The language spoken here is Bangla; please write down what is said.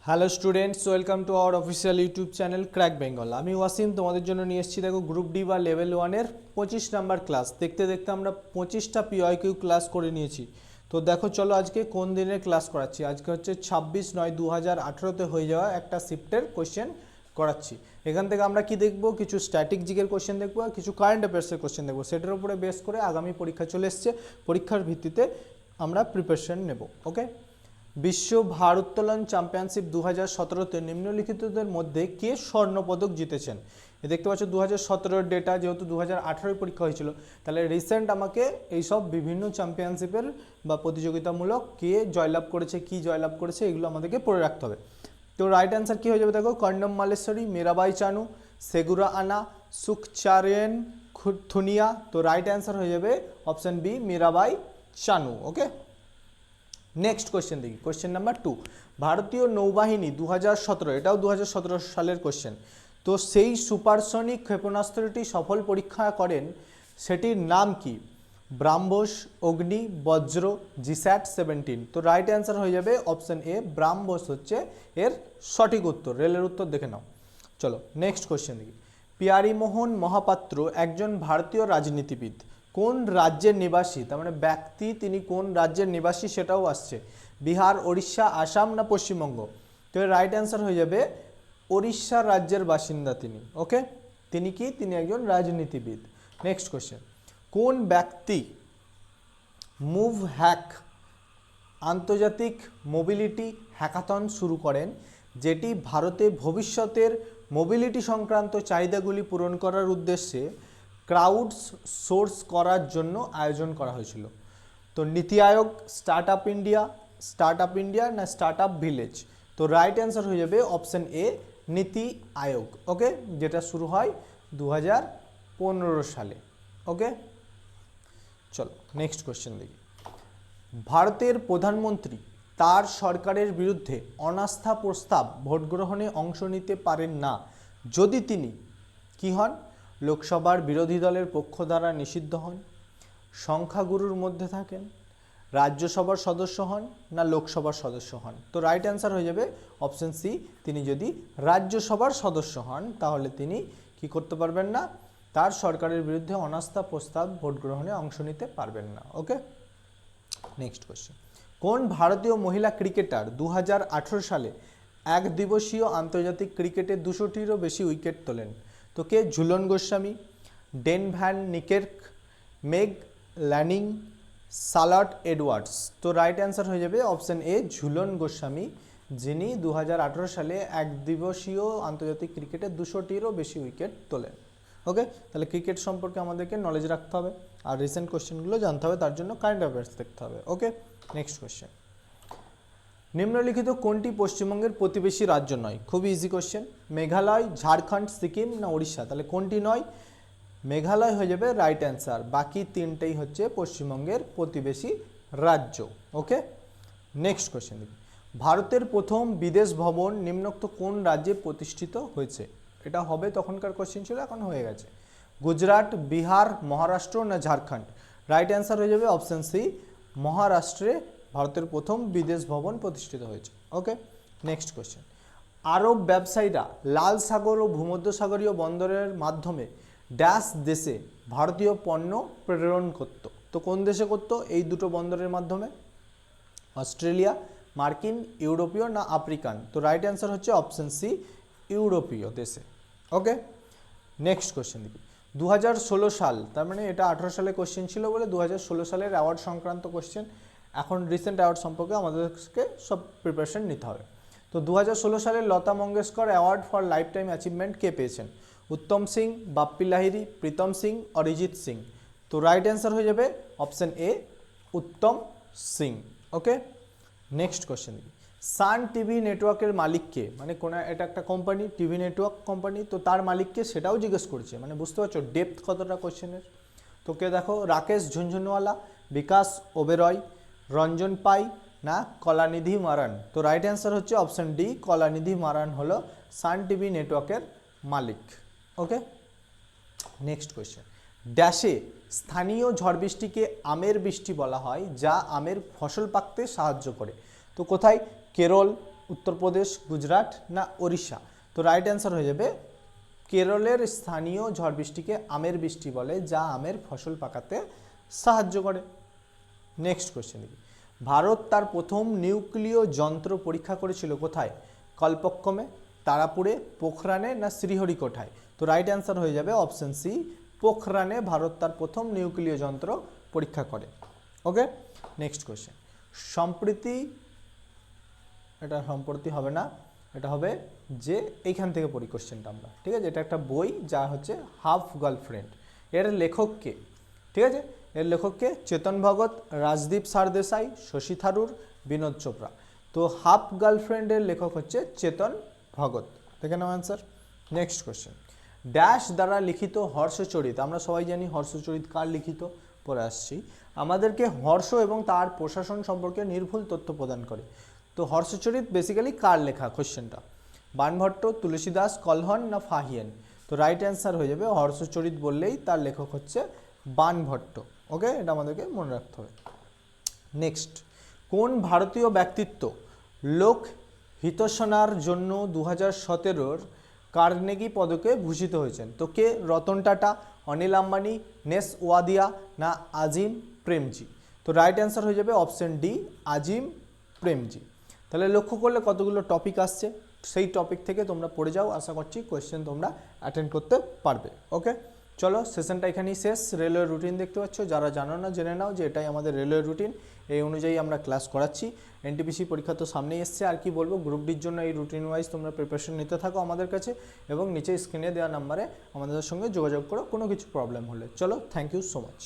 Hello students, welcome to our official YouTube channel crack Bengal. আমি ওয়াসিম তোমাদের জন্য নিয়ে এসেছি দেখো গ্রুপ ডি বা লেভেল 1-এর 25 নাম্বার ক্লাস। দেখতে দেখতে আমরা 25টা পিওয়াইকিউ ক্লাস করে নিয়েছি। তো দেখো চলো আজকে কোন দিনের ক্লাস করাচ্ছি। আজকে হচ্ছে 26/9/2018-তে হয়ে যাওয়া একটা শিফটের কোয়েশ্চেন করাচ্ছি। এখান থেকে আমরা কি দেখব, কিছু স্ট্যাটিক জিকের কোয়েশ্চেন দেখবো আর কিছু কারেন্ট অ্যাফেয়ার্সের কোয়েশ্চেন দেখবো। সেটার উপরে বেস করে আগামী পরীক্ষা চলে এসছে, পরীক্ষার ভিত্তিতে আমরা প্রিপারেশন নেব। ওকে, বিশ্ব ভারোত্তোলন চ্যাম্পিয়নশিপ 2017-তে নিম্নলিখিতদের মধ্যে কে স্বর্ণপদক জিতেছেন? এ দেখতে পাচ্ছ 2017-এর ডেটা, যেহেতু 2018-এ পরীক্ষা হয়েছিল, তাহলে রিসেন্ট আমাকে এইসব বিভিন্ন চ্যাম্পিয়নশিপের বা প্রতিযোগিতামূলক কে জয়লাভ করেছে, কি জয়লাভ করেছে, এগুলো আমাদেরকে পড়ে রাখতে হবে। তো রাইট অ্যান্সার কী হয়ে যাবে দেখো, কর্ণম মালেশ্বরী, মীরাবাই চানু, সেগুরা আনা, সুখচারেন থুনিয়া। তো রাইট অ্যান্সার হয়ে যাবে অপশান বি, মীরাবাই চানু। ওকে, নেক্সট কোয়েশ্চেন দেখি, কোয়েশ্চেন নাম্বার 2। ভারতীয় নৌবাহিনী 2017, এটাও 2017 সালের কোয়েশ্চেন। তো সেই সুপারসনিক ক্ষেপণাস্ত্রটি সফল পরীক্ষা করেন, সেটির নাম কি? ব্রাহ্মস, অগ্নি, বজ্র, জিস্যাট 17। তো রাইট অ্যান্সার হয়ে যাবে অপশান এ, ব্রাহ্মস হচ্ছে এর সঠিক উত্তর। রেলের উত্তর দেখে নাও। চলো নেক্সট কোয়েশ্চেন দেখি। পিয়ারীমোহন মহাপাত্র একজন ভারতীয় রাজনীতিবিদ, কোন রাজ্যের নিবাসী? তার মানে ব্যক্তি, তিনি কোন রাজ্যের নিবাসী সেটাও আসছে। বিহার, ওড়িশা, আসাম না পশ্চিমবঙ্গ? তো এর রাইট অ্যান্সার হয়ে যাবে ওড়িশা রাজ্যের বাসিন্দা তিনি। ওকে, তিনি কি? তিনি একজন রাজনীতিবিদ। Next question. কোন ব্যক্তি মুভ হ্যাক আন্তর্জাতিক মোবিলিটি হ্যাকাথন শুরু করেন, যেটি ভারতে ভবিষ্যতের মোবিলিটি সংক্রান্ত চাহিদাগুলি পূরণ করার উদ্দেশ্যে ক্রাউড সোর্স করার জন্য আয়োজন করা হয়েছিল? তো নীতি আয়োগ, স্টার্ট আপ ইন্ডিয়া না স্টার্ট আপ ভিলেজ? তো রাইট অ্যান্সার হয়ে যাবে অপশান এ, নীতি আয়োগ। ওকে, যেটা শুরু হয় 2015 সালে। ওকে, চলো নেক্সট কোয়েশ্চেন দেখি। ভারতের প্রধানমন্ত্রী তার সরকারের বিরুদ্ধে অনাস্থা প্রস্তাব ভোট গ্রহণে অংশ নিতে পারেন না যদি তিনি কি হন? লোকসভার বিরোধী দলের পক্ষ দ্বারা নিষিদ্ধ হন, সংখ্যাগুরুর মধ্যে থাকেন, রাজ্যসভার সদস্য হন না লোকসভার সদস্য হন? তো রাইট অ্যান্সার হয়ে যাবে অপশান সি, তিনি যদি রাজ্যসভার সদস্য হন তাহলে তিনি কি করতে পারবেন না? তার সরকারের বিরুদ্ধে অনাস্থা প্রস্তাব ভোট গ্রহণে অংশ নিতে পারবেন না। ওকে, নেক্সট কোয়েশ্চেন। কোন ভারতীয় মহিলা ক্রিকেটার 2018 সালে এক দিবসীয় আন্তর্জাতিক ক্রিকেটে 200টিরও বেশি উইকেট তোলেন? তো কে? ঝুলন গোস্বামী, ডেন ভ্যান নিকের্ক, মেগ ল্যানিং, সালাট এডওয়ার্ডস। তো রাইট অ্যান্সার হয়ে যাবে অপশান এ, ঝুলন গোস্বামী, যিনি 2018 সালে এক দিবসীয় আন্তর্জাতিক ক্রিকেটে 200টিরও বেশি উইকেট তোলেন। ওকে, তাহলে ক্রিকেট সম্পর্কে আমাদেরকে নলেজ রাখতে হবে আর রিসেন্ট কোয়েশ্চেনগুলো জানতে হবে, তার জন্য কারেন্ট অ্যাফেয়ার্স দেখতে হবে। ওকে, নেক্সট কোয়েশ্চেন। নিম্নলিখিত কোনটি পশ্চিমবঙ্গের প্রতিবেশী রাজ্য নয়? খুবই ইজি কোয়েশ্চেন। মেঘালয়, ঝাড়খণ্ড, সিকিম না উড়িষ্যা? তাহলে কোনটি নয়? মেঘালয় হয়ে যাবে রাইট অ্যান্সার। বাকি তিনটেই হচ্ছে পশ্চিমবঙ্গের প্রতিবেশী রাজ্য। ওকে, নেক্সট কোয়েশ্চেন দেখি। ভারতের প্রথম বিদেশ ভবন নিম্নোক্ত কোন রাজ্যে প্রতিষ্ঠিত হয়েছে? এটা হবে তখনকার কোয়েশ্চেন ছিল, এখন হয়ে গেছে। গুজরাট, বিহার, মহারাষ্ট্র না ঝাড়খণ্ড? রাইট অ্যান্সার হয়ে যাবে অপশান সি, মহারাষ্ট্রে ভারতের প্রথম বিদেশ ভবন প্রতিষ্ঠিত হয়েছে। ওকে, নেক্সট কোয়েশ্চেন। আরব ব্যবসায়ীরা লাল সাগর ও ভূমধ্যসাগরীয় বন্দরের মাধ্যমে ড্যাশ দেশে ভারতীয় পণ্য প্রেরণ করত? তো কোন দেশে করত এই দুটো বন্দরের মাধ্যমে? অস্ট্রেলিয়া, মার্কিন, ইউরোপীয় না আফ্রিকান? তো রাইট অ্যান্সার হচ্ছে অপশান সি, ইউরোপীয় দেশে। ওকে, নেক্সট কোয়েশ্চেন দেখি। 2016 সাল, তার মানে এটা 18 সালে কোয়েশ্চেন ছিল বলে 2016 সালের অ্যাওয়ার্ড সংক্রান্ত কোয়েশ্চেন। এখন রিসেন্ট অ্যাওয়ার্ড সম্পর্কে আমাদেরকে সব প্রিপারেশন নিতে হবে। তো 2016 সালে Lata Mangeshkar award for lifetime achievement কে পেয়েছেন? উত্তম সিং, বাপ্পি লাহিড়ী, প্রীতম সিং, অরিজিৎ সিং? তো রাইট অ্যান্সার হয়ে যাবে option A, Uttam Singh. Okay, next question দেখি। সান টিভি নেটওয়ার্কের মালিককে, মানে কোনো এটা একটা কোম্পানি, টিভি নেটওয়ার্ক কোম্পানি, তো তার মালিককে সেটাও জিজ্ঞেস করছে, মানে বুঝতে পারছো ডেপথ কতটা কোয়েশ্চেনের। তো কে দেখো, রাকেশ ঝুনঝুনওয়ালা, বিকাশ ওবেরয়, রঞ্জন পাই না কলানিধি মারান? তো রাইট অ্যান্সার হচ্ছে অপশান ডি, কলানিধি মারান হলো সান টিভি নেটওয়ার্কের মালিক। ওকে, নেক্সট কোয়েশ্চেন। ড্যাশে স্থানীয় ঝড় বৃষ্টিকে আমের বৃষ্টি বলা হয়, যা আমের ফসল পাকতে সাহায্য করে? তো কোথায়? কেরল, উত্তরপ্রদেশ, গুজরাট না ওড়িশা? তো রাইট অ্যান্সার হয়ে যাবে কেরলের স্থানীয় ঝড় বৃষ্টিকে আমের বৃষ্টি বলে, যা আমের ফসল পাকাতে সাহায্য করে। নেক্সট কোয়েশ্চেন দেখি, ভারত তার প্রথম নিউক্লিয় যন্ত্র পরীক্ষা করেছিল কোথায়? কল্পক্কমে, তারাপুরে, পোখরানে না শ্রীহরিকোটায়? তো রাইট অ্যান্সার হয়ে যাবে অপশন সি, পোখরানে ভারত তার প্রথম নিউক্লিয় যন্ত্র পরীক্ষা করে। ওকে, নেক্সট কোয়েশ্চেন, সম্প্রতি, এটা সম্প্রতি হবে না, এটা হবে যে এইখান থেকে পড়ি কোশ্চেনটা আমরা, ঠিক আছে? এটা একটা বই যা হচ্ছে হাফ গার্লফ্রেন্ড, এর লেখককে, ঠিক আছে? এর লেখককে চেতন ভগত, রাজদীপ সারদেশাই, শশী থারুর, বিনোদ চোপড়া। তো হাফ গার্লফ্রেন্ডের লেখক হচ্ছে চেতন ভগত, দেখে নাও অ্যান্সার। নেক্সট কোশ্চেন, ড্যাশ দ্বারা লিখিত হর্ষচরিত, আমরা সবাই জানি হর্ষচরিত কার লিখিত, পরে আসছি, আমাদেরকে হর্ষ এবং তার প্রশাসন সম্পর্কে নির্ভুল তথ্য প্রদান করে। তো হর্ষচরিত বেসিক্যালি কার লেখা কোশ্চেনটা? বাণভট্ট, তুলসীদাস, কলহন না ফাহিয়েন? তো রাইট অ্যান্সার হয়ে যাবে হর্ষচরিত বললেই তার লেখক হচ্ছে বাণভট্ট। ওকে, এটা আমাদেরকে মনে রাখতে হবে। নেক্সট, কোন ভারতীয় ব্যক্তিত্ব লোক হিতশনার জন্য 2017 কার্নেগি পদকে ভূষিত হয়েছেন? তো কে? রতন টাটা, অনিল আম্বানি, নেস ওয়াদিয়া না আজিম প্রেমজি? তো রাইট অ্যান্সার হয়ে যাবে অপশন ডি, আজিম প্রেমজি। তাহলে লক্ষ্য করলে কতগুলো টপিক আসছে, সেই টপিক থেকে তোমরা পড়ে যাও, আশা করছি কোয়েশ্চেন তোমরা অ্যাটেন্ড করতে পারবে। ওকে, চলো সেশনটা এখানেই শেষ। রেলওয়ে রুটিন দেখতে পাচ্ছ, যারা জানো না জেনে নাও যে এটাই আমাদের রেলওয়ে রুটিন, এই অনুযায়ী আমরা ক্লাস করাচ্ছি। এনটিপিসি পরীক্ষা তো সামনেই এসছে, আর কি বলবো, গ্রুপ ডির জন্য এই রুটিন ওয়াইজ তোমরা প্রিপারেশন নিতে থাকো আমাদের কাছে, এবং নিচে স্ক্রিনে দেওয়া নাম্বারে আমাদের সঙ্গে যোগাযোগ করো কোনো কিছু প্রবলেম হলে। চলো, থ্যাংক ইউ সো মাচ।